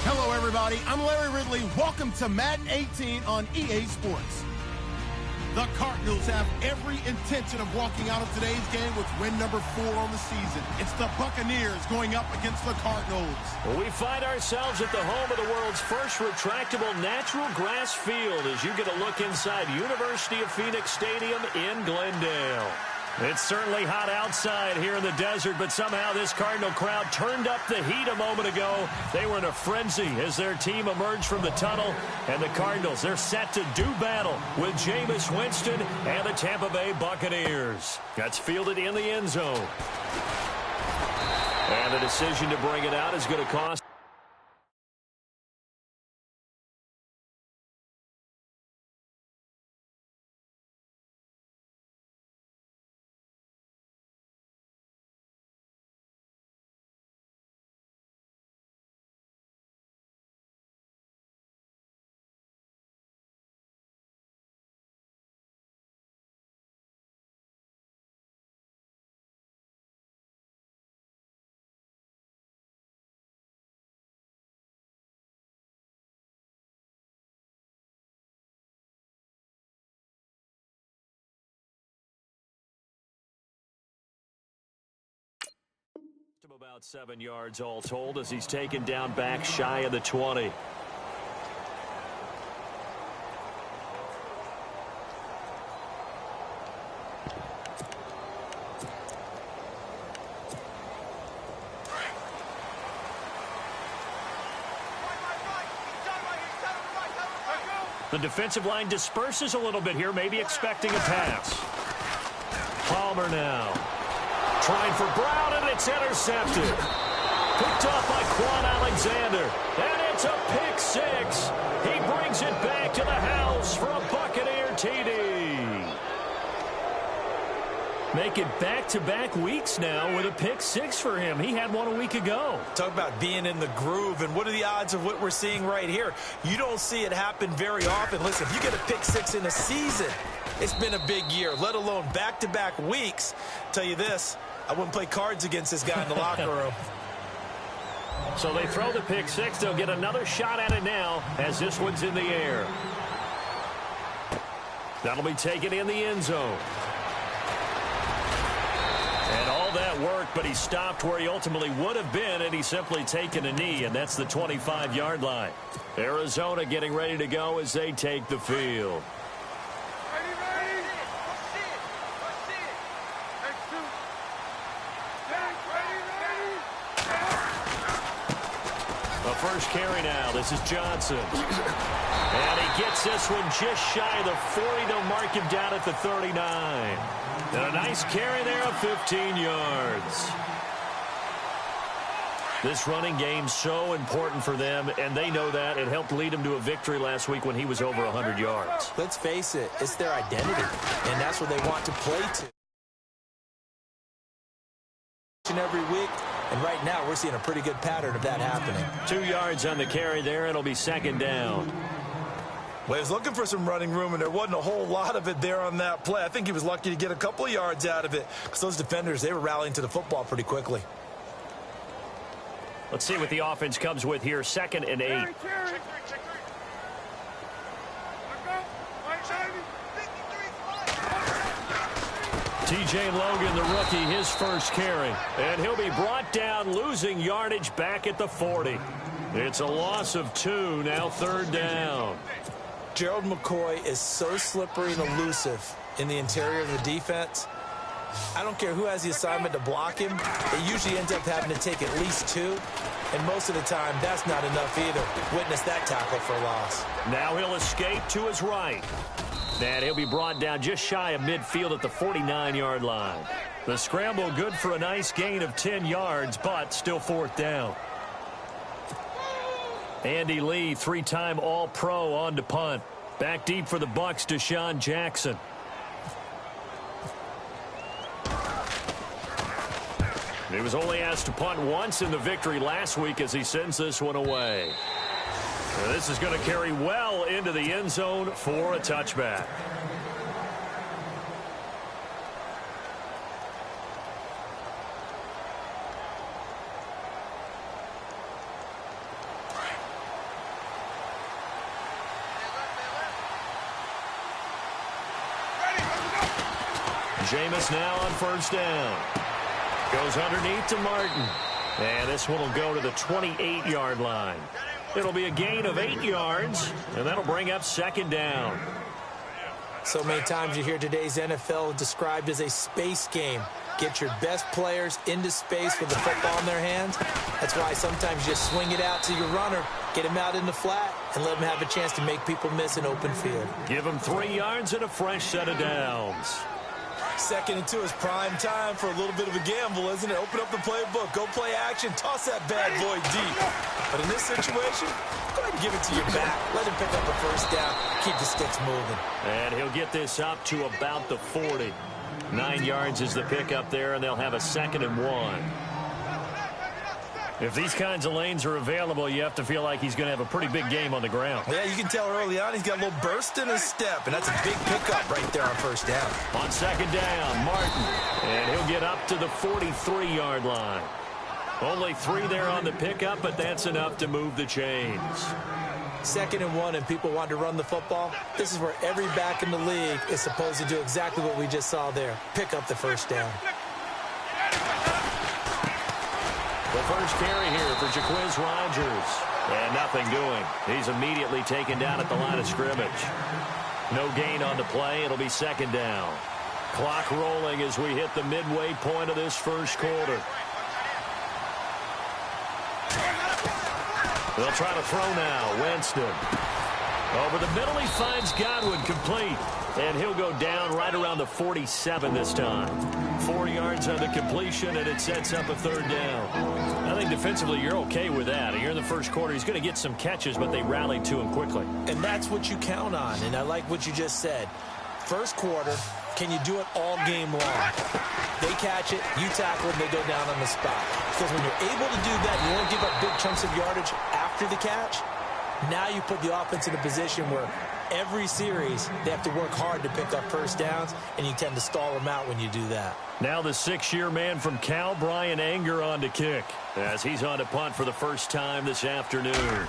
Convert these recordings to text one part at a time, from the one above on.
Hello, everybody. I'm Larry Ridley. Welcome to Madden 18 on EA Sports. The Cardinals have every intention of walking out of today's game with win number 4 on the season. It's the Buccaneers going up against the Cardinals. Well, we find ourselves at the home of the world's first retractable natural grass field as you get a look inside University of Phoenix Stadium in Glendale. It's certainly hot outside here in the desert, but somehow this Cardinal crowd turned up the heat a moment ago. They were in a frenzy as their team emerged from the tunnel, and the Cardinals, they're set to do battle with Jameis Winston and the Tampa Bay Buccaneers. That's fielded in the end zone. And the decision to bring it out is going to cost. About 7 yards all told as he's taken down back shy of the 20. The defensive line disperses a little bit here, maybe expecting a pass. Palmer now. Trying for Brown, and it's intercepted. Picked off by Quan Alexander. And it's a pick six. He brings it back to the house for a Buccaneer TD. Make it back-to-back weeks now with a pick six for him. He had one a week ago. Talk about being in the groove, and what are the odds of what we're seeing right here? You don't see it happen very often. Listen, if you get a pick six in a season, it's been a big year, let alone back-to-back weeks. Tell you this, I wouldn't play cards against this guy in the locker room. So they throw the pick six. They'll get another shot at it now as this one's in the air. That'll be taken in the end zone. And all that worked, but he stopped where he ultimately would have been, and he's simply taken a knee, and that's the 25-yard line. Arizona getting ready to go as they take the field. First carry now. This is Johnson. And he gets this one just shy of the 40. They'll mark him down at the 39. And a nice carry there of 15 yards. This running game's so important for them, and they know that. It helped lead them to a victory last week when he was over 100 yards. Let's face it, it's their identity, and that's what they want to play to. Every week. And right now, we're seeing a pretty good pattern of that happening. 2 yards on the carry there. It'll be second down. Well, he was looking for some running room, and there wasn't a whole lot of it there on that play. I think he was lucky to get a couple of yards out of it because those defenders, they were rallying to the football pretty quickly. Let's see what the offense comes with here. 2nd and 8. T.J. Logan, the rookie, his first carry. And he'll be brought down, losing yardage back at the 40. It's a loss of 2, now 3rd down. Gerald McCoy is so slippery and elusive in the interior of the defense. I don't care who has the assignment to block him. It usually ends up having to take at least 2. And most of the time, that's not enough either. Witness that tackle for a loss. Now he'll escape to his right. And he'll be brought down just shy of midfield at the 49-yard line. The scramble good for a nice gain of 10 yards, but still 4th down. Andy Lee, 3-time All-Pro on to punt. Back deep for the Bucs, Deshaun Jackson. He was only asked to punt once in the victory last week as he sends this one away. This is going to carry well into the end zone for a touchback. Jameis now on first down. Goes underneath to Martin. And this one will go to the 28-yard line. It'll be a gain of 8 yards, and that'll bring up second down. So many times you hear today's NFL described as a space game. Get your best players into space with the football in their hands. That's why sometimes you just swing it out to your runner, get him out in the flat, and let him have a chance to make people miss an open field. Give him 3 yards and a fresh set of downs. 2nd and 2 is prime time for a little bit of a gamble, isn't it? Open up the playbook, go play action, toss that bad boy deep. But in this situation, go ahead and give it to your back. Let him pick up a first down, keep the sticks moving. And he'll get this up to about the 40. 9 yards is the pickup there, and they'll have a 2nd and 1. If these kinds of lanes are available, you have to feel like he's going to have a pretty big game on the ground. Yeah, you can tell early on he's got a little burst in his step, and that's a big pickup right there on first down. On 2nd down, Martin, and he'll get up to the 43-yard line. Only 3 there on the pickup, but that's enough to move the chains. 2nd and 1, and people want to run the football. This is where every back in the league is supposed to do exactly what we just saw there. Pick up the first down. The first carry here for Jaquiz Rodgers. And nothing doing. He's immediately taken down at the line of scrimmage. No gain on the play. It'll be 2nd down. Clock rolling as we hit the midway point of this first quarter. They'll try to throw now. Winston. Over the middle, he finds Godwin complete. And he'll go down right around the 47 this time. 4 yards on the completion, and it sets up a 3rd down. I think defensively you're okay with that. Here in the first quarter, he's going to get some catches, but they rallied to him quickly. And that's what you count on, and I like what you just said. First quarter, can you do it all game long? They catch it, you tackle it, and they go down on the spot. Because when you're able to do that, you don't give up big chunks of yardage after the catch. Now you put the offense in a position where every series they have to work hard to pick up first downs, and you tend to stall them out when you do that. Now the 6-year man from Cal, Brian Anger, on to kick as he's on to punt for the first time this afternoon.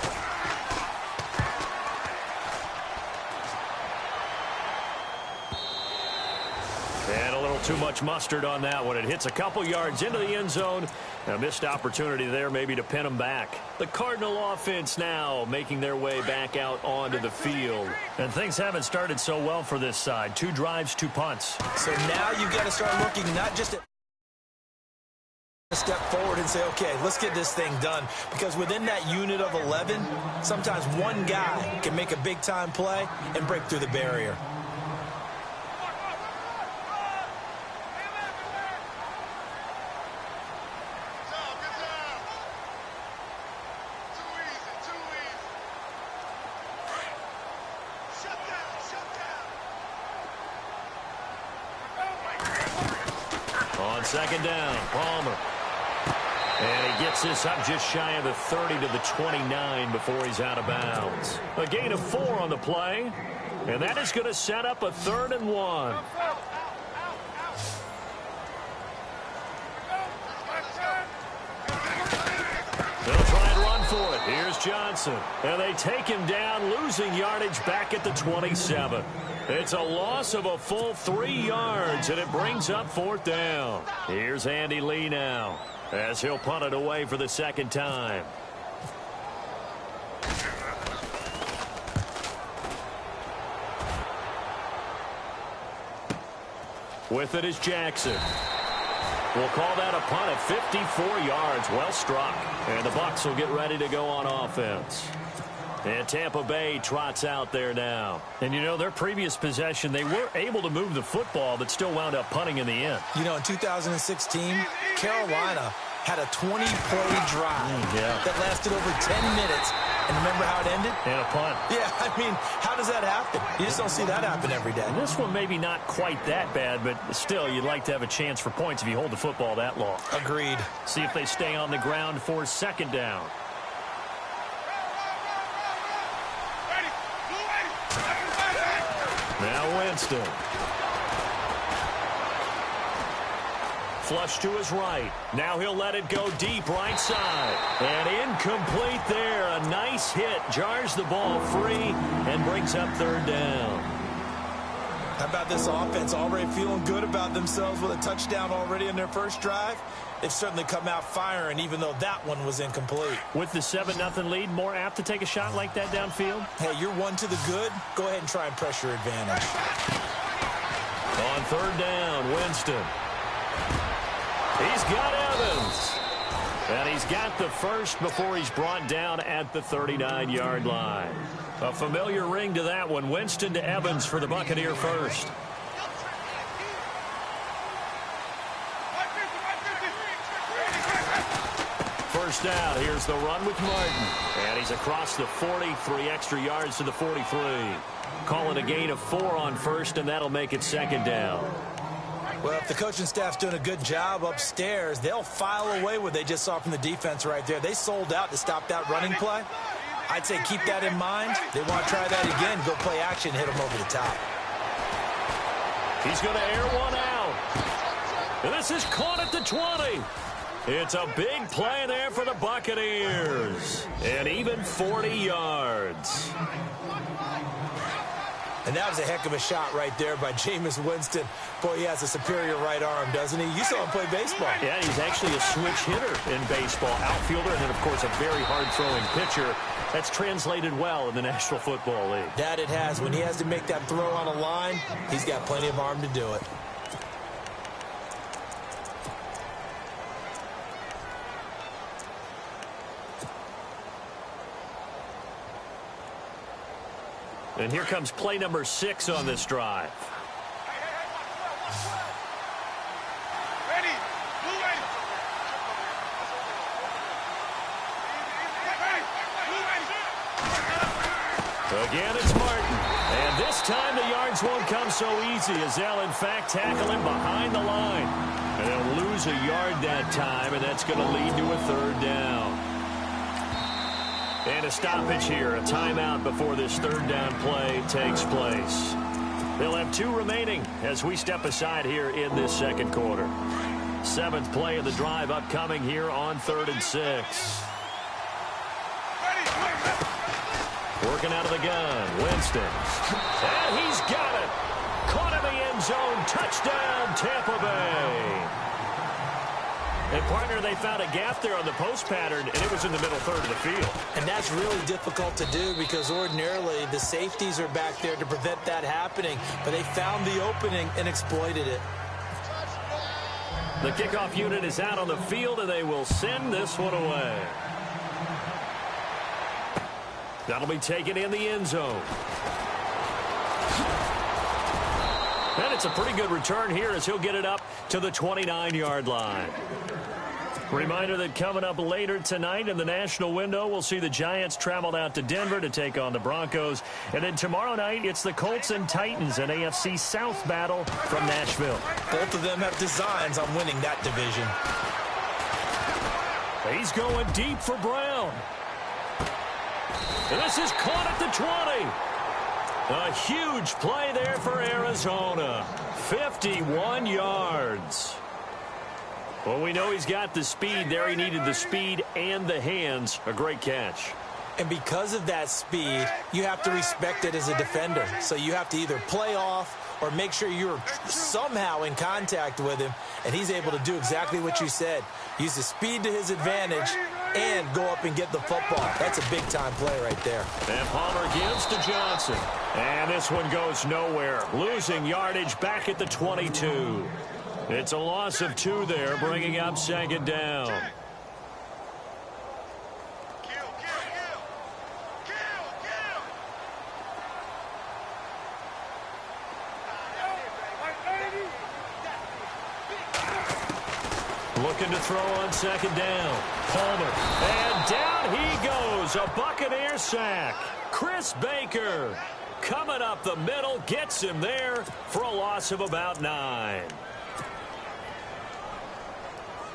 And a little too much mustard on that one. It hits a couple yards into the end zone. A missed opportunity there maybe to pin them back. The Cardinal offense now making their way back out onto the field. And things haven't started so well for this side. 2 drives, 2 punts. So now you've got to start looking not just at a step forward and say, okay, let's get this thing done. Because within that unit of 11, sometimes one guy can make a big-time play and break through the barrier. On 2nd down, Palmer. And he gets this up just shy of the 30 to the 29 before he's out of bounds. A gain of 4 on the play. And that is going to set up a 3rd and 1. They'll try and run for it. Here's Johnson. And they take him down, losing yardage back at the 27. It's a loss of a full 3 yards, and it brings up 4th down. Here's Andy Lee now as he'll punt it away for the 2nd time. With it is Jackson. We'll call that a punt at 54 yards. Well struck. And the Bucs will get ready to go on offense. And Tampa Bay trots out there now. And, you know, their previous possession, they were able to move the football, but still wound up punting in the end. You know, in 2016, Carolina had a 20-play drive that lasted over 10 minutes. And remember how it ended? And a punt. Yeah, I mean, how does that happen? You just don't see that happen every day. And this one maybe not quite that bad, but still, you'd like to have a chance for points if you hold the football that long. Agreed. See if they stay on the ground for 2nd down. Now Winston. Flush to his right. Now he'll let it go deep right side. And incomplete there. A nice hit. Jars the ball free and brings up 3rd down. How about this offense already feeling good about themselves with a touchdown already in their first drive? They've certainly come out firing, even though that one was incomplete. With the 7-0 lead, more apt to take a shot like that downfield? Hey, you're one to the good. Go ahead and try and press your advantage. On third down, Winston. He's got Evans. And he's got the first before he's brought down at the 39-yard line. A familiar ring to that one. Winston to Evans for the Buccaneer first. First down, here's the run with Martin. And he's across the 40, 3 extra yards to the 43. Call it a gain of 4 on first, and that'll make it second down. Well, if the coaching staff's doing a good job upstairs, they'll file away what they just saw from the defense right there. They sold out to stop that running play. I'd say keep that in mind. They want to try that again, go play action, hit them over the top. He's going to air one out. And this is caught at the 20. It's a big play there for the Buccaneers. And even 40 yards. And that was a heck of a shot right there by Jameis Winston. Boy, he has a superior right arm, doesn't he? You saw him play baseball. Yeah, he's actually a switch hitter in baseball. Outfielder, and then, of course, a very hard-throwing pitcher. That's translated well in the National Football League. That it has. When he has to make that throw on a line, he's got plenty of arm to do it. And here comes play number 6 on this drive. Again, it's Martin. And this time the yards won't come so easy as they'll, in fact, tackle him behind the line. And they'll lose a yard that time, and that's going to lead to a third down. And a stoppage here, a timeout before this third down play takes place. They'll have 2 remaining as we step aside here in this second quarter. 7th play of the drive upcoming here on 3rd and 6. Working out of the gun, Winston. And he's got it. Caught in the end zone. Touchdown, Tampa Bay. And, partner, they found a gap there on the post pattern, and it was in the middle third of the field. And that's really difficult to do because ordinarily the safeties are back there to prevent that happening. But they found the opening and exploited it. The kickoff unit is out on the field, and they will send this one away. That'll be taken in the end zone. And it's a pretty good return here as he'll get it up to the 29-yard line. Reminder that coming up later tonight in the national window, we'll see the Giants travel out to Denver to take on the Broncos. And then tomorrow night, it's the Colts and Titans, an AFC South battle from Nashville. Both of them have designs on winning that division. He's going deep for Brown. And this is caught at the 20. A huge play there for Arizona. 51 yards. Well, we know he's got the speed there. He needed the speed and the hands. A great catch. And because of that speed, you have to respect it as a defender. So you have to either play off or make sure you're somehow in contact with him. And he's able to do exactly what you said. Use the speed to his advantage and go up and get the football. That's a big-time play right there. And Palmer gives to Johnson. And this one goes nowhere. Losing yardage back at the 22. It's a loss of 2 there, bringing up second down. Looking to throw on second down. Palmer. And down he goes. A Buccaneer sack. Chris Baker coming up the middle. Gets him there for a loss of about 9.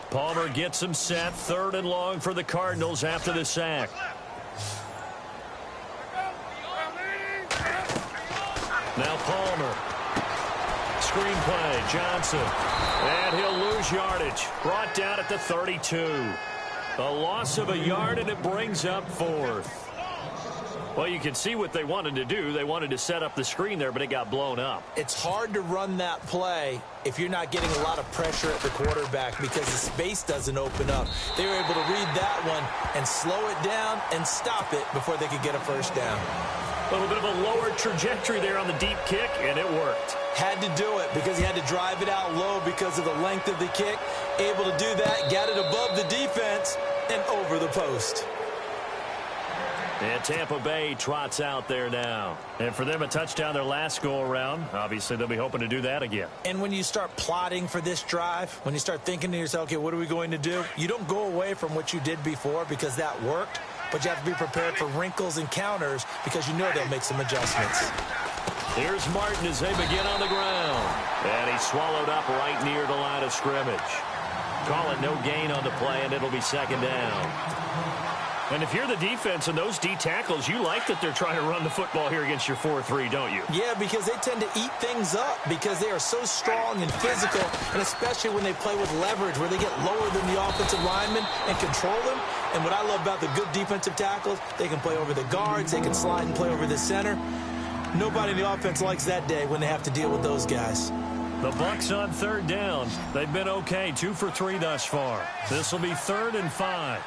Palmer gets him set. 3rd and long for the Cardinals after the sack. Now Palmer. Screen play. Johnson. And he'll lose yardage. Brought down at the 32. A loss of a yard, and it brings up 4th. Well, you can see what they wanted to do. They wanted to set up the screen there, but it got blown up. It's hard to run that play if you're not getting a lot of pressure at the quarterback because the space doesn't open up. They were able to read that one and slow it down and stop it before they could get a first down. A little bit of a lower trajectory there on the deep kick, and it worked. Had to do it because he had to drive it out low because of the length of the kick. Able to do that, got it above the defense and over the post. And Tampa Bay trots out there now. And for them, a touchdown their last go-around. Obviously, they'll be hoping to do that again. And when you start plotting for this drive, when you start thinking to yourself, okay, what are we going to do? You don't go away from what you did before because that worked, but you have to be prepared for wrinkles and counters because you know they'll make some adjustments. Here's Martin as they begin on the ground. And he's swallowed up right near the line of scrimmage. Call it no gain on the play, and it'll be second down. And if you're the defense and those D tackles, you like that they're trying to run the football here against your 4-3, don't you? Yeah, because they tend to eat things up because they are so strong and physical, and especially when they play with leverage where they get lower than the offensive linemen and control them. And what I love about the good defensive tackles, they can play over the guards, they can slide and play over the center. Nobody in the offense likes that day when they have to deal with those guys. The Bucs on third down. They've been okay, 2 for 3 thus far. This will be 3rd and 5.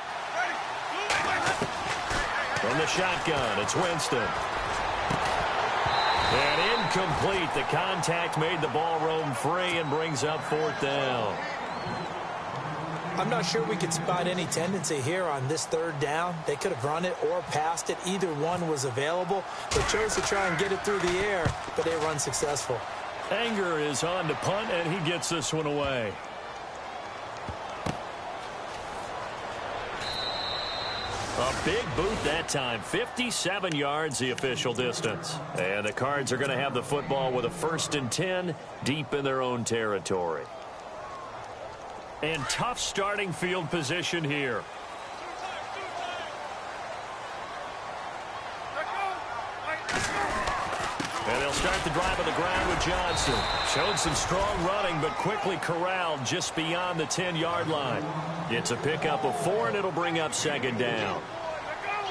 From the shotgun, it's Winston. And incomplete. The contact made the ball roam free and brings up 4th down. I'm not sure we could spot any tendency here on this 3rd down. They could have run it or passed it. Either one was available. They chose to try and get it through the air, but they were unsuccessful. Anger is on to punt, and he gets this one away. A big boot that time. 57 yards the official distance. And the Cards are going to have the football with a 1st and 10 deep in their own territory. And tough starting field position here. And they'll start the drive on the ground with Johnson. Showed some strong running, but quickly corralled just beyond the 10-yard line. It's a pickup of 4, and it'll bring up 2nd down.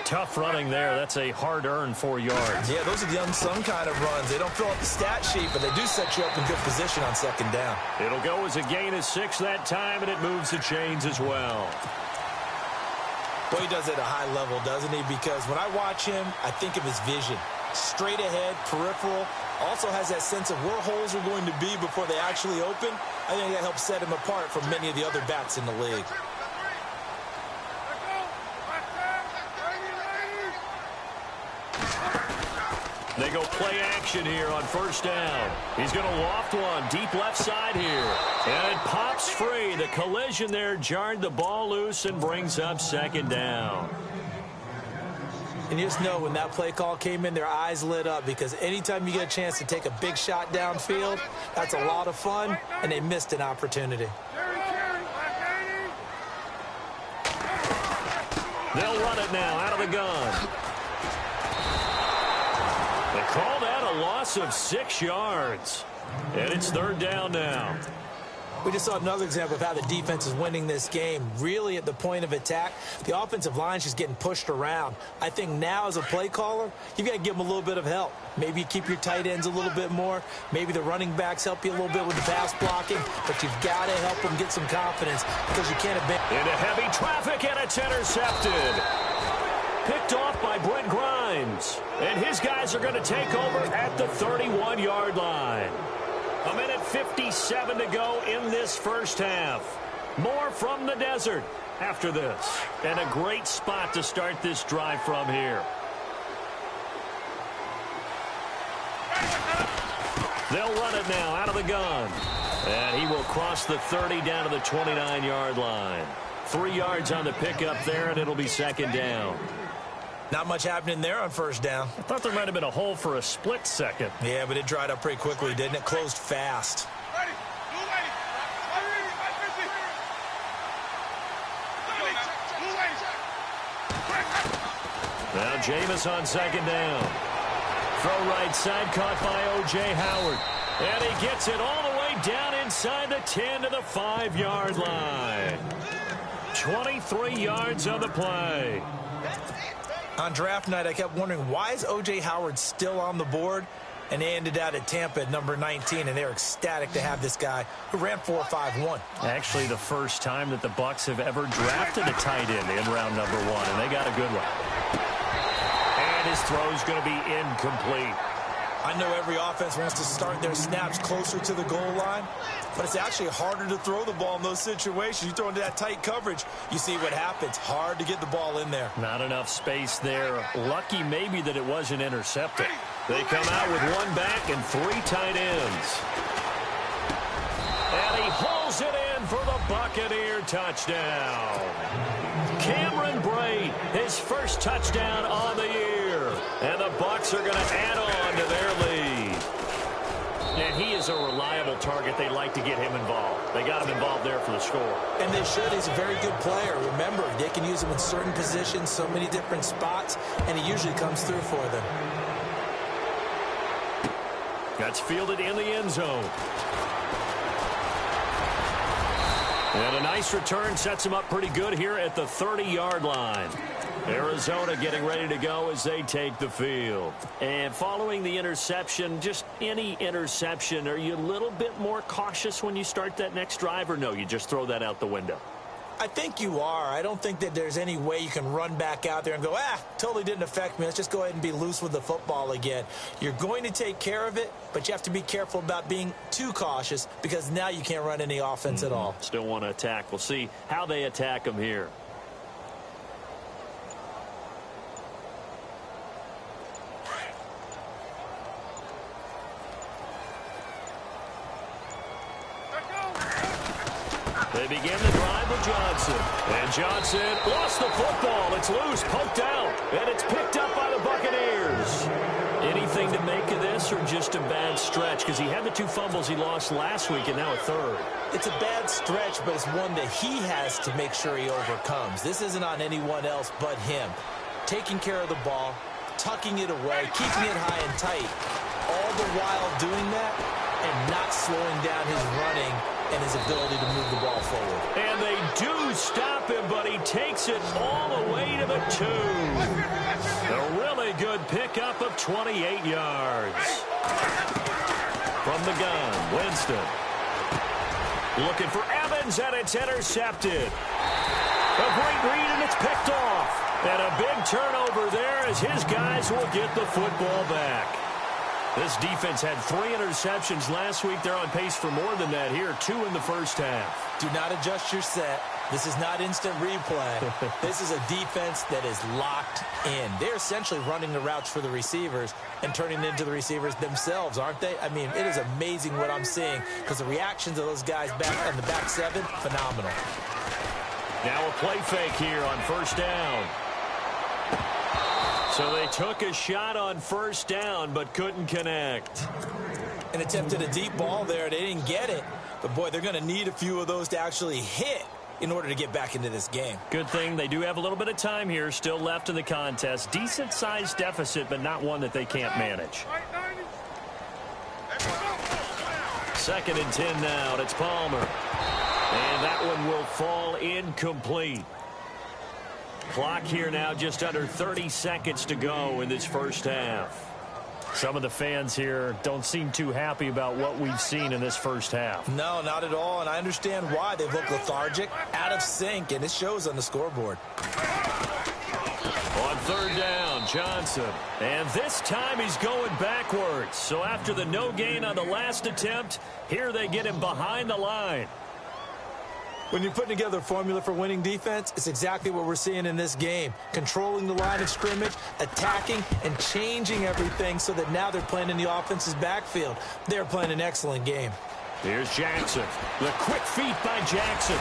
Tough running there. That's a hard-earned 4 yards. Yeah, those are the unsung kind of runs. They don't fill up the stat sheet, but they do set you up in good position on 2nd down. It'll go as a gain of 6 that time, and it moves the chains as well. Well, he does it at a high level, doesn't he? Because when I watch him, I think of his vision. Straight ahead, peripheral. Also has that sense of where holes are going to be before they actually open. I think that helps set him apart from many of the other backs in the league. They go play action here on 1st down. He's going to loft one deep left side here. And it pops free. The collision there jarred the ball loose and brings up 2nd down. And you just know when that play call came in, their eyes lit up because anytime you get a chance to take a big shot downfield, that's a lot of fun, and they missed an opportunity. They'll run it now out of the gun. They call that a loss of 6 yards. And it's 3rd down now. We just saw another example of how the defense is winning this game. Really at the point of attack, the offensive line's just getting pushed around. I think now as a play caller, you've got to give them a little bit of help. Maybe you keep your tight ends a little bit more. Maybe the running backs help you a little bit with the pass blocking. But you've got to help them get some confidence because you can't abandon. Into heavy traffic, and it's intercepted. Picked off by Brent Grimes. And his guys are going to take over at the 31-yard line. 1:57 to go in this 1st half. More from the desert after this. And a great spot to start this drive from here. They'll run it now out of the gun. And he will cross the 30 down to the 29-yard line. 3 yards on the pickup there, and it'll be 2nd down. Not much happening there on 1st down. I thought there might have been a hole for a split second. Yeah, but it dried up pretty quickly, didn't it? Closed fast. Now Jameis on 2nd down. Throw right side caught by O.J. Howard. And he gets it all the way down inside the 10 to the 5-yard line. 23 yards on the play. On draft night, I kept wondering, why is O.J. Howard still on the board? And they ended out at Tampa at number 19, and they're ecstatic to have this guy who ran 4.51. Actually, the first time that the Bucs have ever drafted a tight end in round number 1, and they got a good one. And his throw's going to be incomplete. I know every offense wants to start their snaps closer to the goal line, but it's actually harder to throw the ball in those situations. You throw into that tight coverage, you see what happens. Hard to get the ball in there. Not enough space there. Lucky maybe that it wasn't intercepted. They come out with one back and 3 tight ends. And he hauls it in for the Buccaneer touchdown. Cameron Brate, his first touchdown on the year. And the Bucs are going to add on to their lead. And he is a reliable target. They like to get him involved. They got him involved there for the score. And they should. He's a very good player. Remember, they can use him in certain positions, so many different spots, and he usually comes through for them. That's fielded in the end zone. And a nice return sets him up pretty good here at the 30-yard line. Arizona getting ready to go as they take the field. And following the interception, just any interception, are you a little bit more cautious when you start that next drive, or no, you just throw that out the window? I think you are. I don't think that there's any way you can run back out there and go, totally didn't affect me. Let's just go ahead and be loose with the football again. You're going to take care of it, but you have to be careful about being too cautious because now you can't run any offense at all. Still want to attack. We'll see how they attack them here. They begin the drive with Johnson. And Johnson lost the football. It's loose, poked out, and it's picked up by the Buccaneers. Anything to make of this, or just a bad stretch? Because he had the 2 fumbles he lost last week and now a third. It's a bad stretch, but it's one that he has to make sure he overcomes. This isn't on anyone else but him. Taking care of the ball, tucking it away, keeping it high and tight, all the while doing that and not slowing down his running and his ability to move the ball forward. And they do stop him, but he takes it all the way to the 2. A really good pickup of 28 yards. From the gun, Winston. Looking for Evans, and it's intercepted. A great read, and it's picked off. And a big turnover there as his guys will get the football back. This defense had 3 interceptions last week. They're on pace for more than that here, 2 in the first half. Do not adjust your set. This is not instant replay. This is a defense that is locked in. They're essentially running the routes for the receivers and turning it into the receivers themselves, aren't they? I mean, it is amazing what I'm seeing because the reactions of those guys back on the back 7, phenomenal. Now a play fake here on first down. So they took a shot on first down but couldn't connect. And attempted a deep ball there. They didn't get it. But, boy, they're going to need a few of those to actually hit in order to get back into this game. Good thing they do have a little bit of time here still left in the contest. Decent-sized deficit, but not one that they can't manage. 2nd and 10 now. It's Palmer. And that one will fall incomplete. Clock here now, just under 30 seconds to go in this first half. Some of the fans here don't seem too happy about what we've seen in this first half. No, not at all, and I understand why. They look lethargic, out of sync, and it shows on the scoreboard. On 3rd down, Johnson. And this time he's going backwards. So after the no gain on the last attempt, here they get him behind the line. When you're putting together a formula for winning defense, it's exactly what we're seeing in this game. Controlling the line of scrimmage, attacking, and changing everything so that now they're playing in the offense's backfield. They're playing an excellent game. Here's Jackson. The quick feet by Jackson.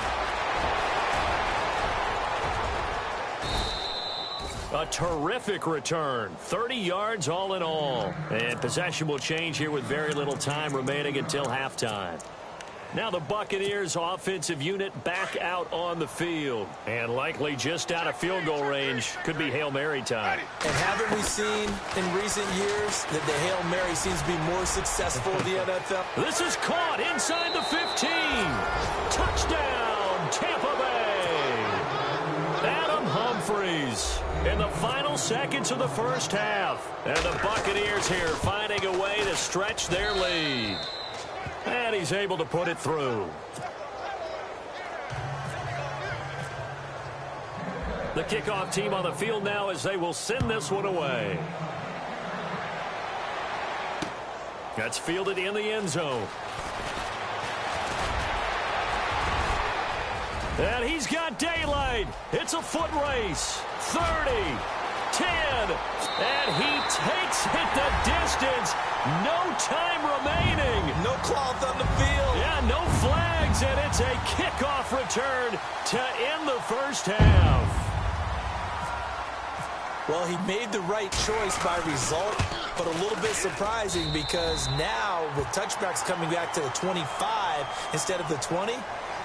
A terrific return. 30 yards all in all. And possession will change here with very little time remaining until halftime. Now the Buccaneers offensive unit back out on the field. And likely just out of field goal range. Could be Hail Mary time. And haven't we seen in recent years that the Hail Mary seems to be more successful in the NFL? This is caught inside the 15. Touchdown, Tampa Bay. Adam Humphries freeze in the final seconds of the first half. And the Buccaneers here finding a way to stretch their lead. And he's able to put it through. The kickoff team on the field now as they will send this one away. That's fielded in the end zone. And he's got daylight. It's a foot race. 30, 10, and he takes it the distance. No time remaining. No cloth on the field. Yeah, no flags, and it's a kickoff return to end the first half. Well, he made the right choice by result, but a little bit surprising because now with touchbacks coming back to the 25 instead of the 20,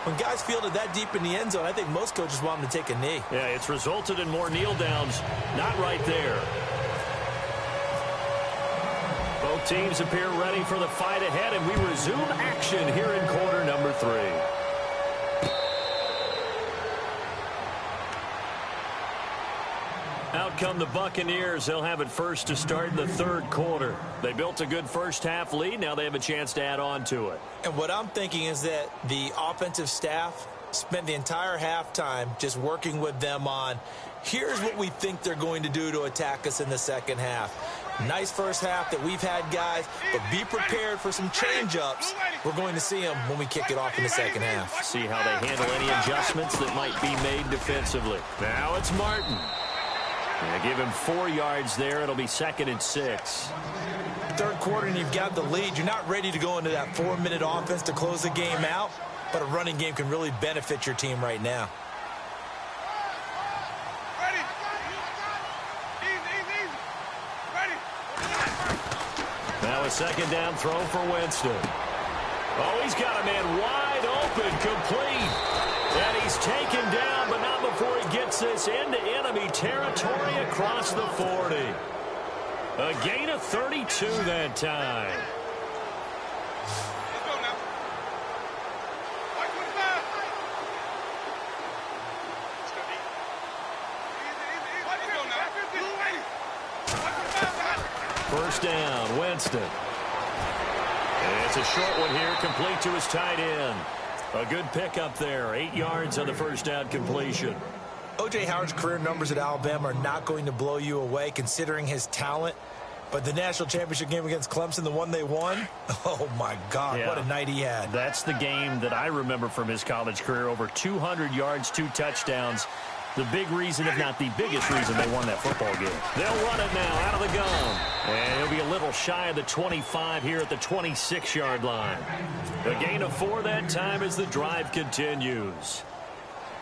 when guys fielded that deep in the end zone, I think most coaches want them to take a knee. Yeah, it's resulted in more kneel downs. Not right there. Both teams appear ready for the fight ahead, and we resume action here in quarter number 3. Out come the Buccaneers. They'll have it first to start in the third quarter. They built a good first half lead. Now they have a chance to add on to it. And what I'm thinking is that the offensive staff spent the entire halftime just working with them on, here's what we think they're going to do to attack us in the second half. Nice first half that we've had, guys, but be prepared for some change-ups. We're going to see them when we kick it off in the second half. See how they handle any adjustments that might be made defensively. Now it's Martin. Yeah, give him 4 yards there. It'll be 2nd and 6. Third quarter and you've got the lead. You're not ready to go into that 4-minute offense to close the game out, but a running game can really benefit your team right now. Now a 2nd down throw for Winston. Oh, he's got a man wide open, complete. And he's taken down, but not before he gets this into enemy territory across the 40. A gain of 32 that time. First down, Winston. And it's a short one here, complete to his tight end. A good pickup there, 8 yards on the first down completion. O.J. Howard's career numbers at Alabama are not going to blow you away considering his talent. But the national championship game against Clemson, the one they won, oh, my God, yeah. What a night he had. That's the game that I remember from his college career. Over 200 yards, 2 touchdowns. The big reason, if not the biggest reason, they won that football game. They'll run it now out of the gun. And he'll be a little shy of the 25 here at the 26-yard line. A gain of 4 that time as the drive continues.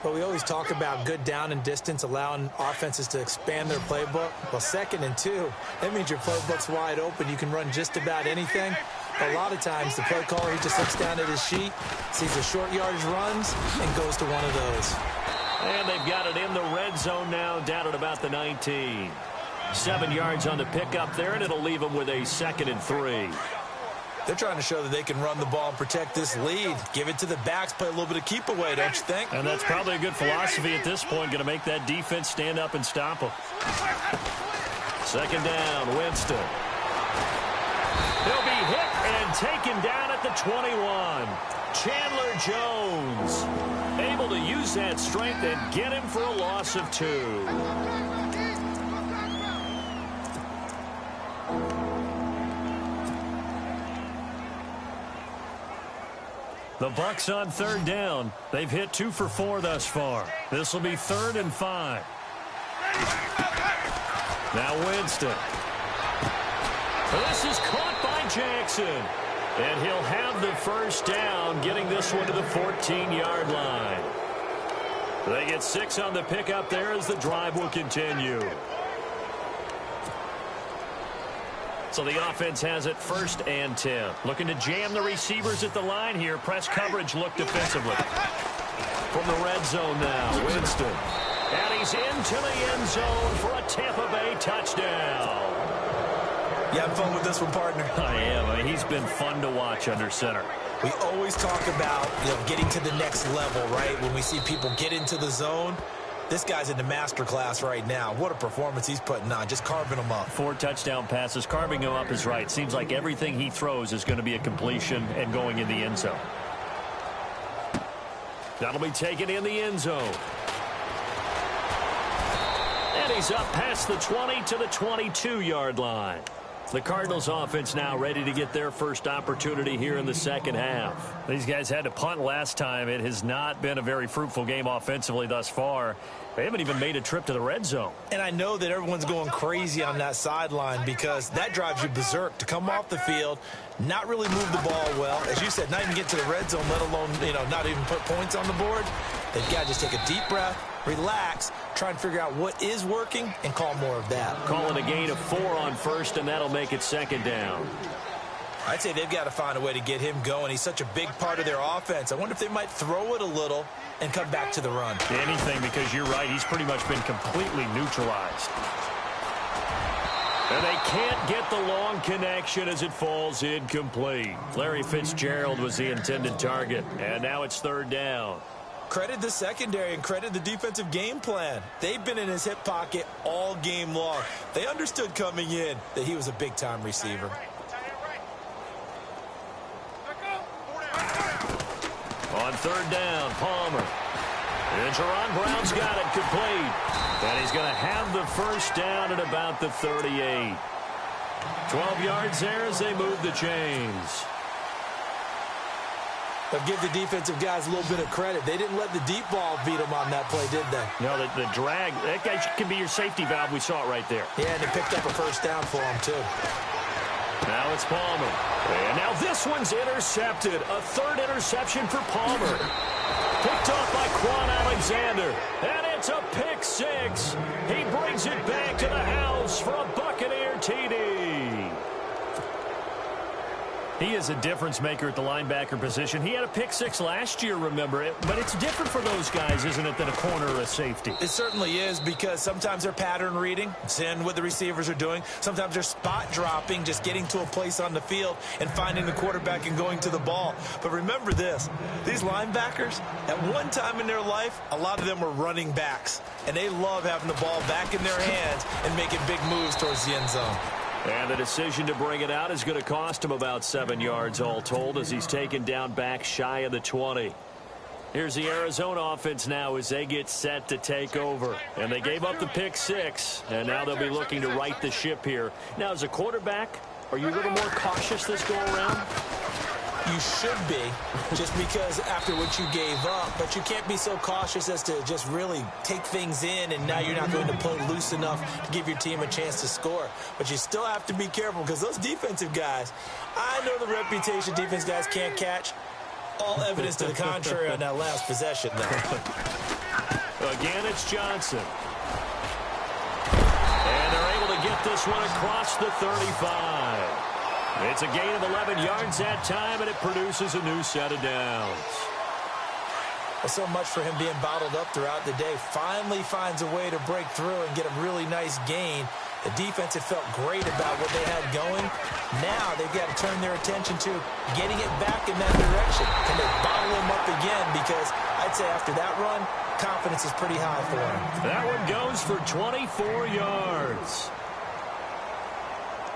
Well, we always talk about good down and distance, allowing offenses to expand their playbook. Well, 2nd and 2, that means your playbook's wide open. You can run just about anything. A lot of times, the play caller, he just looks down at his sheet, sees the short yardage runs, and goes to one of those. And they've got it in the red zone now, down at about the 19. 7 yards on the pickup there, and it'll leave them with a 2nd and 3. They're trying to show that they can run the ball and protect this lead. Give it to the backs, play a little bit of keep away, don't you think? And that's probably a good philosophy at this point, going to make that defense stand up and stop them. 2nd down, Winston. He'll be hit and taken down at the 21. Chandler Jones able to use that strength and get him for a loss of 2. The Bucs on 3rd down. They've hit 2 for 4 thus far. This will be 3rd and 5. Now Winston. This is caught by Jackson. And he'll have the first down, getting this one to the 14-yard line. They get 6 on the pickup there as the drive will continue. So the offense has it 1st and 10. Looking to jam the receivers at the line here. Press coverage look defensively. From the red zone now, Winston. And he's into the end zone for a Tampa Bay touchdown. You having fun with this one, partner? I am. I mean, he's been fun to watch under center. We always talk about, getting to the next level, right? When we see people get into the zone. This guy's in the master class right now. What a performance he's putting on, just carving them up. 4 touchdown passes. Carving him up is right. Seems like everything he throws is going to be a completion and going in the end zone. That'll be taken in the end zone. And he's up past the 20 to the 22-yard line. The Cardinals offense now ready to get their first opportunity here in the second half. These guys had to punt last time. It has not been a very fruitful game offensively thus far. They haven't even made a trip to the red zone. And I know that everyone's going crazy on that sideline because that drives you berserk to come off the field, not really move the ball well. As you said, not even get to the red zone, let alone, not even put points on the board. They've got to just take a deep breath, relax, try and figure out what is working, and call more of that. Calling a gain of 4 on first, and that'll make it second down. I'd say they've got to find a way to get him going. He's such a big part of their offense. I wonder if they might throw it a little and come back to the run. Anything, because you're right. He's pretty much been completely neutralized. And they can't get the long connection as it falls incomplete. Larry Fitzgerald was the intended target, and now it's third down. Credit the secondary and credit the defensive game plan. They've been in his hip pocket all game long. They understood coming in that he was a big-time receiver. On third down, Palmer. And Jerron Brown's got it complete. And he's going to have the first down at about the 38. 12 yards there as they move the chains. But give the defensive guys a little bit of credit. They didn't let the deep ball beat them on that play, did they? No, the drag, that guy can be your safety valve. We saw it right there. Yeah, and they picked up a first down for him, too. Now it's Palmer. And now this one's intercepted. A third interception for Palmer. Picked off by Quan Alexander. And it's a pick 6. He brings it back to the house for a Buccaneer TD. He is a difference maker at the linebacker position. He had a pick 6 last year, remember it. But it's different for those guys, isn't it, than a corner or a safety? It certainly is, because sometimes they're pattern reading, seeing what the receivers are doing. Sometimes they're spot dropping, just getting to a place on the field and finding the quarterback and going to the ball. But remember this, these linebackers, at one time in their life, a lot of them were running backs. And they love having the ball back in their hands and making big moves towards the end zone. And the decision to bring it out is going to cost him about 7 yards all told as he's taken down back shy of the 20. Here's the Arizona offense now as they get set to take over. And they gave up the pick 6, and now they'll be looking to right the ship here. Now, as a quarterback, are you a little more cautious this go-around? You should be, just because after what you gave up, but you can't be so cautious as to just really take things in, and now you're not going to play loose enough to give your team a chance to score. But you still have to be careful, because those defensive guys, I know the reputation defense guys can't catch. All evidence to the contrary on that last possession, though. Again, it's Johnson. And they're able to get this one across the 35. It's a gain of 11 yards that time, and it produces a new set of downs. Well, so much for him being bottled up throughout the day. Finally finds a way to break through and get a really nice gain. The defense had felt great about what they had going. Now they've got to turn their attention to getting it back in that direction. Can they bottle him up again? Because I'd say after that run, confidence is pretty high for him. That one goes for 24 yards.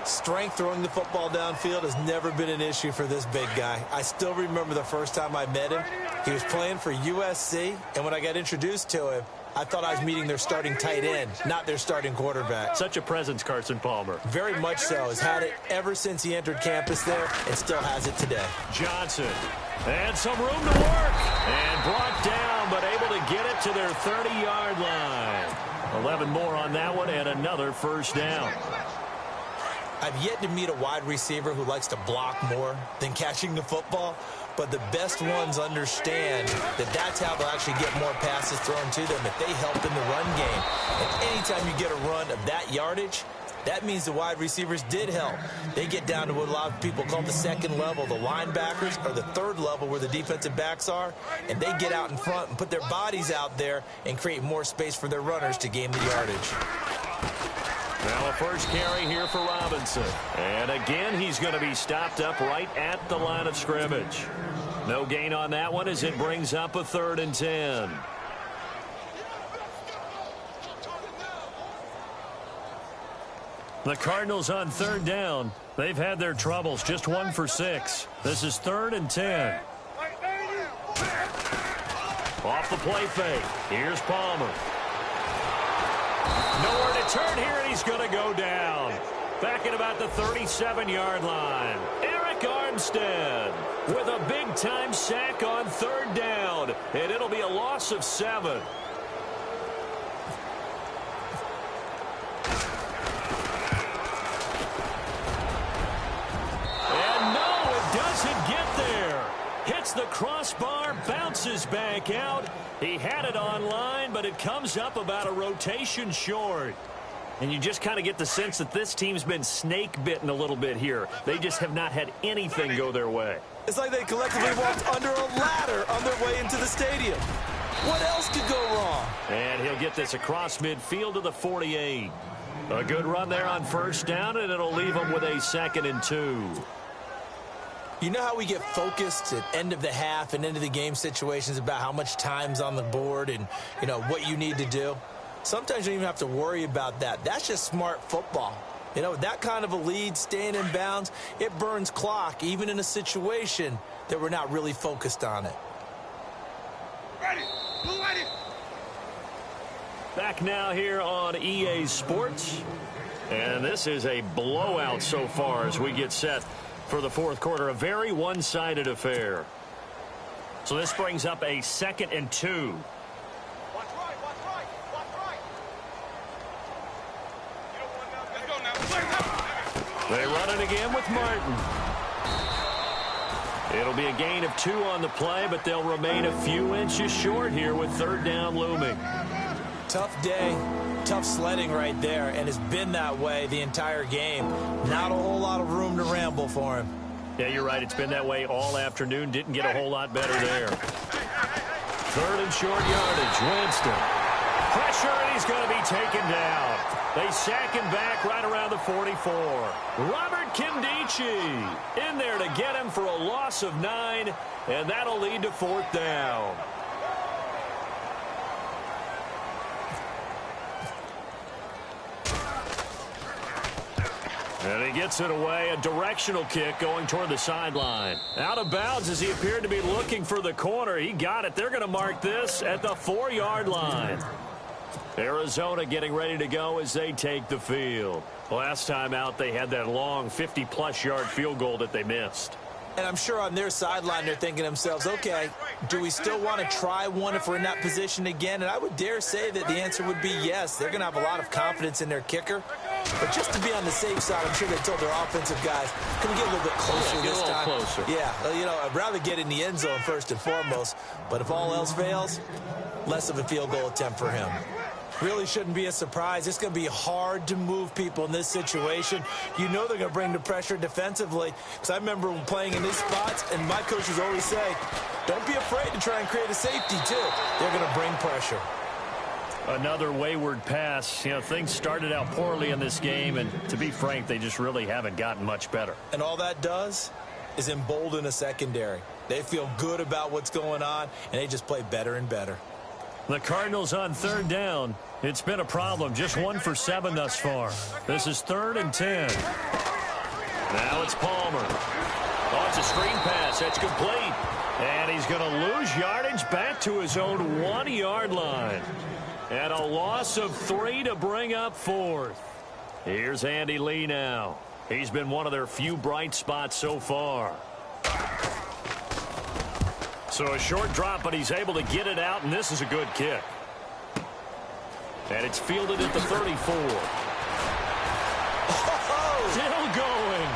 Strength throwing the football downfield has never been an issue for this big guy. I still remember the first time I met him. He was playing for USC, and when I got introduced to him, I thought I was meeting their starting tight end, not their starting quarterback. Such a presence, Carson Palmer. Very much so. Has had it ever since he entered campus there, and still has it today. Johnson. And some room to work. And brought down, but able to get it to their 30-yard line. 11 more on that one, and another first down. I've yet to meet a wide receiver who likes to block more than catching the football, but the best ones understand that that's how they'll actually get more passes thrown to them if they help in the run game. And anytime you get a run of that yardage, that means the wide receivers did help. They get down to what a lot of people call the second level, the linebackers, or the third level where the defensive backs are, and they get out in front and put their bodies out there and create more space for their runners to gain the yardage. Now a first carry here for Robinson. And again, he's going to be stopped up right at the line of scrimmage. No gain on that one as it brings up a 3rd and 10. The Cardinals on third down. They've had their troubles, just 1 for 6. This is 3rd and 10. Off the play fake. Here's Palmer. Nowhere to turn here, and he's going to go down. Back at about the 37-yard line. Eric Armstead with a big-time sack on third down, and it'll be a loss of 7. Doesn't get there. Hits the crossbar, bounces back out. He had it online, but it comes up about a rotation short. And you just kind of get the sense that this team's been snake-bitten a little bit here. They just have not had anything go their way. It's like they collectively walked under a ladder on their way into the stadium. What else could go wrong? And he'll get this across midfield to the 48. A good run there on first down, and it'll leave him with a 2nd and 2. You know how we get focused at end of the half and into the game situations about how much time's on the board and, you know, what you need to do? Sometimes you don't even have to worry about that. That's just smart football. You know, that kind of a lead, staying in bounds, it burns clock, even in a situation that we're not really focused on it. Ready. Back now here on EA Sports. And this is a blowout so far as we get set for the fourth quarter. A very one-sided affair. So this brings up a 2nd and 2. Watch right. Let's go now. They run it again with Martin. It'll be a gain of 2 on the play, but they'll remain a few inches short here with third down looming. Tough day, tough sledding right there, and it's been that way the entire game. Not a whole lot of room to ramble for him. Yeah, you're right. It's been that way all afternoon. Didn't get a whole lot better there. 3rd and short yardage. Winston. Pressure, and he's going to be taken down. They sack him back right around the 44. Robert Kimdichie in there to get him for a loss of 9, and that'll lead to 4th down. And he gets it away, a directional kick going toward the sideline. Out of bounds as he appeared to be looking for the corner. He got it. They're going to mark this at the 4-yard line. Arizona getting ready to go as they take the field. Last time out, they had that long 50-plus yard field goal that they missed. And I'm sure on their sideline they're thinking to themselves, okay, do we still want to try one if we're in that position again? And I would dare say that the answer would be yes. They're going to have a lot of confidence in their kicker. But just to be on the safe side, I'm sure they told their offensive guys, can we get a little bit closer this time? Closer. Yeah, you know, I'd rather get in the end zone first and foremost. But if all else fails, less of a field goal attempt for him. Really shouldn't be a surprise. It's going to be hard to move people in this situation. You know they're going to bring the pressure defensively. Because I remember playing in these spots, and my coaches always say, don't be afraid to try and create a safety, too. They're going to bring pressure. Another wayward pass. You know, things started out poorly in this game, and to be frank, they just really haven't gotten much better. And all that does is embolden a secondary. They feel good about what's going on, and they just play better and better. The Cardinals on third down. It's been a problem. Just 1 for 7 thus far. This is 3rd and 10. Now it's Palmer. Oh, it's a screen pass. That's complete. And he's going to lose yardage back to his own 1-yard line. And a loss of 3 to bring up 4th. Here's Andy Lee now. He's been one of their few bright spots so far. So a short drop, but he's able to get it out, and this is a good kick. And it's fielded at the 34. Oh, still going.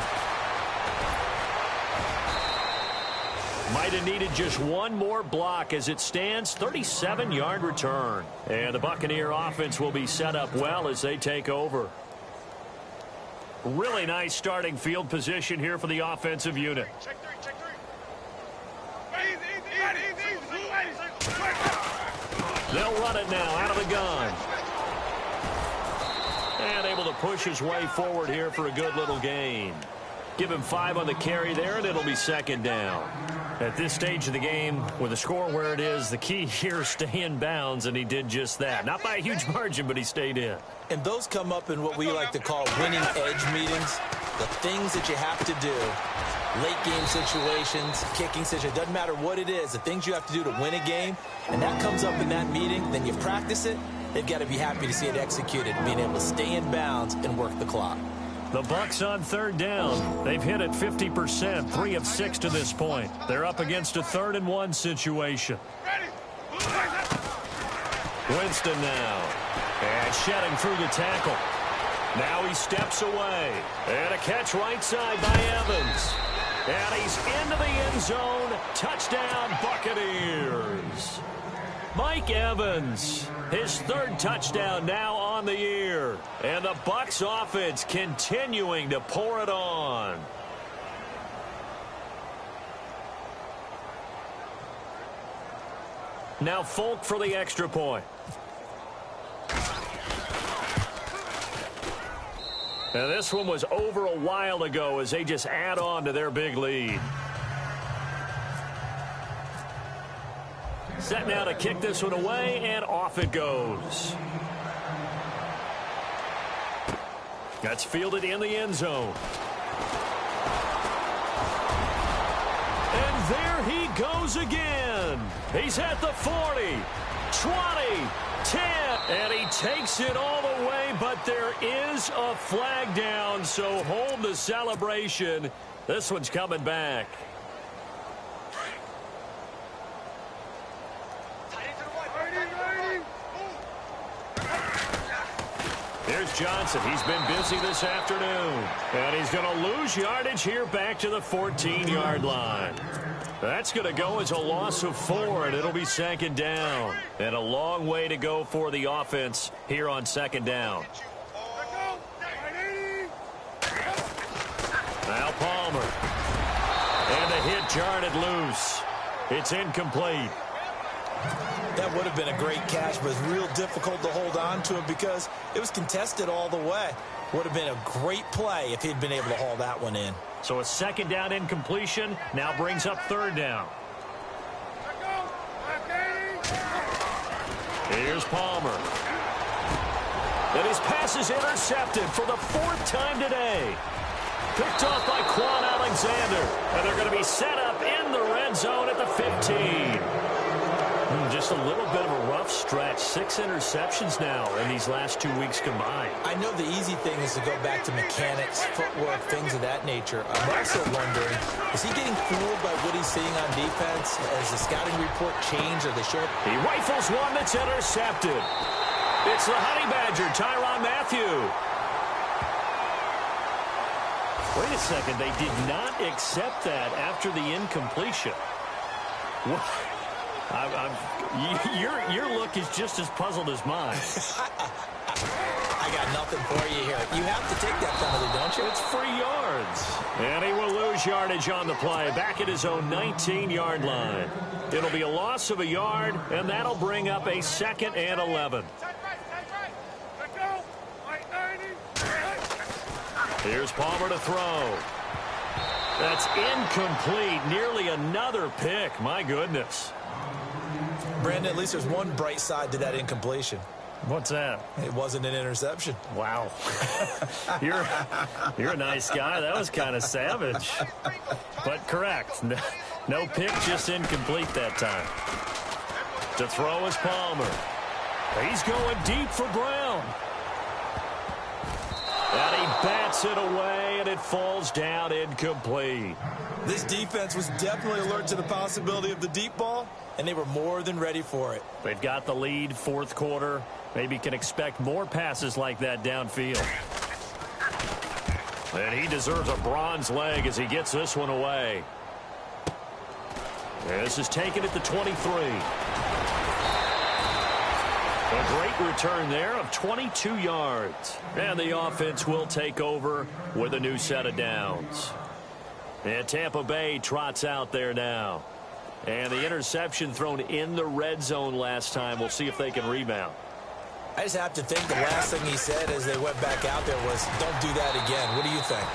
Might have needed just one more block as it stands. 37-yard return. And the Buccaneer offense will be set up well as they take over. Really nice starting field position here for the offensive unit. Check 3. They'll run it now out of the gun. And able to push his way forward here for a good little gain. Give him 5 on the carry there, and it'll be 2nd down. At this stage of the game, with the score where it is, the key here is stay in bounds, and he did just that. Not by a huge margin, but he stayed in. And those come up in what we like to call winning edge meetings. The things that you have to do, late game situations, kicking situations, doesn't matter what it is, the things you have to do to win a game, and that comes up in that meeting, then you practice it, they've got to be happy to see it executed, being able to stay in bounds and work the clock. The Bucks on third down. They've hit it 50%, 3 of 6 to this point. They're up against a 3rd and 1 situation. Winston now. And shedding through the tackle. Now he steps away. And a catch right side by Evans. And he's into the end zone. Touchdown, Buccaneers. Mike Evans, his 3rd touchdown now on the year. And the Bucs offense continuing to pour it on. Now Folk for the extra point. Now this one was over a while ago as they just add on to their big lead. Set now to kick this one away, and off it goes. That's fielded in the end zone. And there he goes again. He's at the 40, 20, 10, and he takes it all the way, but there is a flag down, so hold the celebration. This one's coming back. Here's Johnson. He's been busy this afternoon. And he's going to lose yardage here back to the 14-yard line. That's going to go as a loss of 4, and it'll be 2nd down. And a long way to go for the offense here on 2nd down. Now Palmer. And the hit jarred it loose. It's incomplete. That would have been a great catch, but it's real difficult to hold on to it because it was contested all the way. Would have been a great play if he'd been able to haul that one in. So a 2nd down incompletion now brings up 3rd down. Here's Palmer. And his pass is intercepted for the 4th time today. Picked off by Quan Alexander. And they're going to be set up in the red zone at the 15. Just a little bit of a rough stretch. 6 interceptions now in these last 2 weeks combined. I know the easy thing is to go back to mechanics, footwork, things of that nature. I'm also wondering, is he getting fooled by what he's seeing on defense? Has the scouting report changed? Or they show? He rifles one that's intercepted. It's the Honey Badger, Tyrann Mathieu. Wait a second. They did not accept that after the incompletion. What? Your look is just as puzzled as mine. I got nothing for you here. You have to take that penalty, don't you? It's free yards. And he will lose yardage on the play. Back at his own 19-yard line. It'll be a loss of a yard, and that'll bring up a 2nd and 11. Here's Palmer to throw. That's incomplete. Nearly another pick. My goodness. Brandon, at least there's one bright side to that incompletion. What's that? It wasn't an interception. Wow. You're a nice guy. That was kind of savage. But correct. No pick, just incomplete that time. To throw is Palmer. He's going deep for Brown. And he bats it away, and it falls down incomplete. This defense was definitely alert to the possibility of the deep ball, and they were more than ready for it. They've got the lead, 4th quarter. Maybe can expect more passes like that downfield. And he deserves a bronze leg as he gets this one away. This is taken at the 23. A great return there of 22 yards. And the offense will take over with a new set of downs. And Tampa Bay trots out there now. And the interception thrown in the red zone last time. We'll see if they can rebound. I just have to think the last thing he said as they went back out there was, don't do that again. What do you think?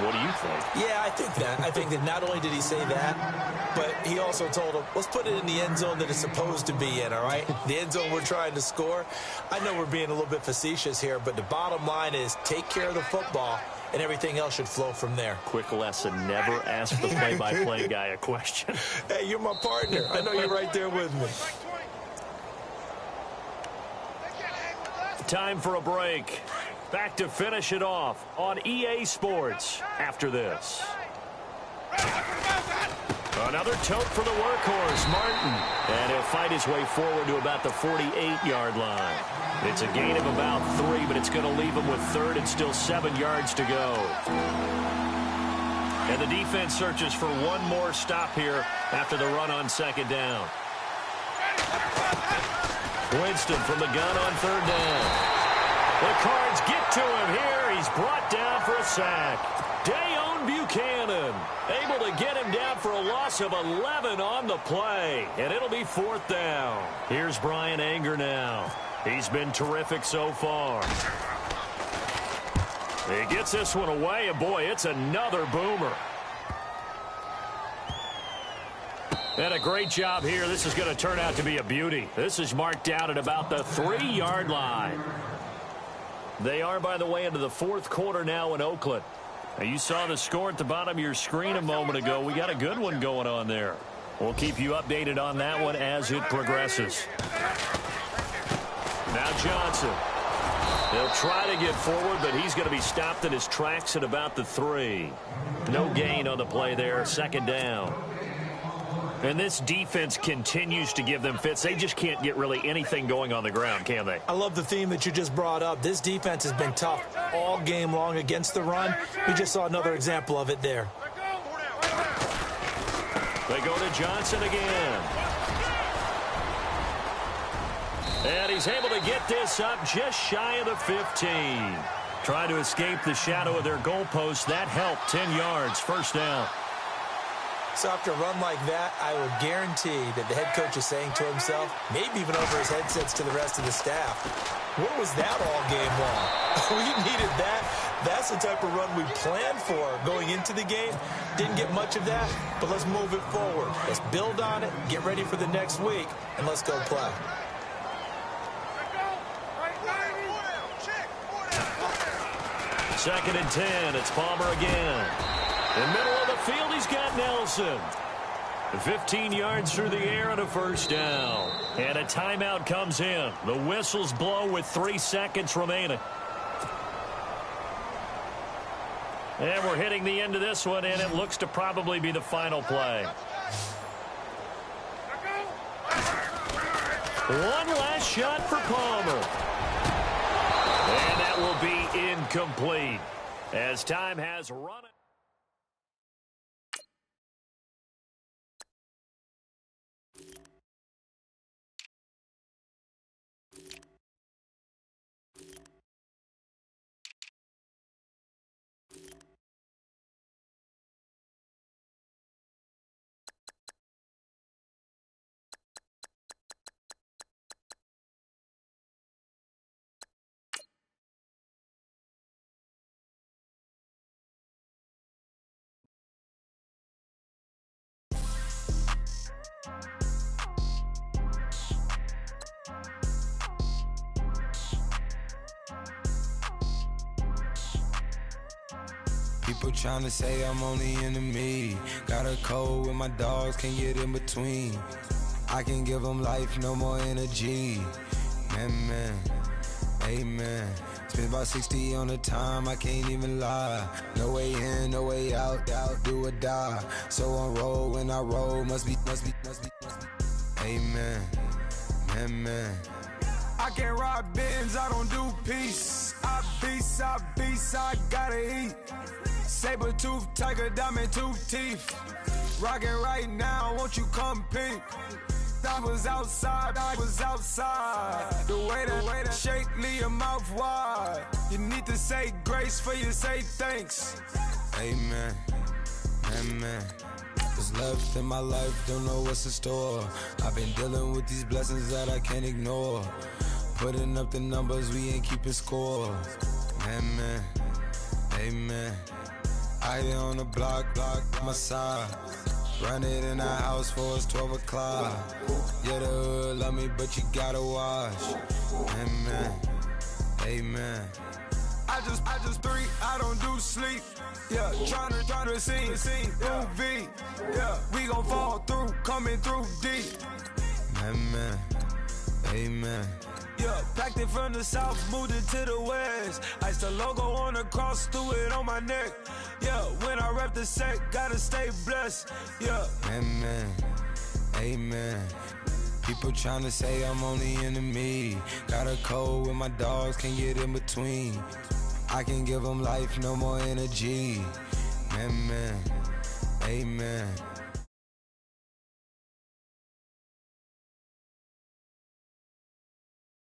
What do you think? Yeah, I think that. I think that not only did he say that, but he also told him, let's put it in the end zone that it's supposed to be in, all right? The end zone we're trying to score. I know we're being a little bit facetious here, but the bottom line is take care of the football, and everything else should flow from there. Quick lesson, never ask the play-by-play guy a question. Hey, you're my partner. I know you're right there with me. Time for a break. Back to finish it off on EA Sports after this. Another tote for the workhorse, Martin. And he'll fight his way forward to about the 48-yard line. It's a gain of about 3, but it's going to leave him with third and still 7 yards to go. And the defense searches for one more stop here after the run on second down. Winston from the gun on third down. The Cards get to him here. He's brought down for a sack. Dayon Buchanan able to get him down for a loss of 11 on the play. And it'll be fourth down. Here's Brian Anger now. He's been terrific so far. He gets this one away, and boy, it's another boomer. And a great job here. This is going to turn out to be a beauty. This is marked out at about the 3-yard line. They are, by the way, into the fourth quarter now in Oakland. Now, you saw the score at the bottom of your screen a moment ago. We got a good one going on there. We'll keep you updated on that one as it progresses. Now Johnson. He'll try to get forward, but he's going to be stopped in his tracks at about the 3. No gain on the play there. Second down. And this defense continues to give them fits. They just can't get really anything going on the ground, can they? I love the theme that you just brought up. This defense has been tough all game long against the run. We just saw another example of it there. They go to Johnson again. And he's able to get this up just shy of the 15. Trying to escape the shadow of their goalpost. That helped. 10 yards, first down. So after a run like that, I would guarantee that the head coach is saying to himself, maybe even over his headsets to the rest of the staff, what was that all game long? We needed that. That's the type of run we planned for going into the game. Didn't get much of that, but let's move it forward. Let's build on it, get ready for the next week, and let's go play. Second and 10. It's Palmer again. In the middle of the field, he's got Nelson. 15 yards through the air and a first down. And a timeout comes in. The whistles blow with 3 seconds remaining. And we're hitting the end of this one, and it looks to probably be the final play. One last shot for Palmer. And that will be incomplete as time has run. People tryna say I'm only enemy. Got a code with my dogs, can't get in between. I can give them life, no more energy. Man, amen. Spent about 60 on the time, I can't even lie. No way in, no way out, do or die. So on roll, when I roll, must be. Amen, man. I can't ride Benz, I don't do peace. I beast, I gotta eat. Saber tooth, tiger, diamond tooth teeth. Rockin' right now, won't you come peep? I was outside. The way that shake, leave your mouth wide. You need to say grace for you say thanks. Amen, what's left in my life, don't know what's in store. I've been dealing with these blessings that I can't ignore. Putting up the numbers, we ain't keeping score. Amen. I hit on the block, my side. Run it in the house for it's 12 o'clock. Yeah, the hood love me, but you gotta watch. Amen, amen. I just three, I don't do sleep. Yeah, tryna see, UV. Yeah, we gon' fall through, coming through deep. Amen, amen. Yeah, packed it from the south, moved it to the west. Iced the logo on the cross, threw it on my neck. Yeah, when I rep the set, gotta stay blessed. Yeah, amen, amen. People tryna say I'm on the enemy. Got a code with my dogs, can't get in between. I can give them life, no more energy. Amen, amen.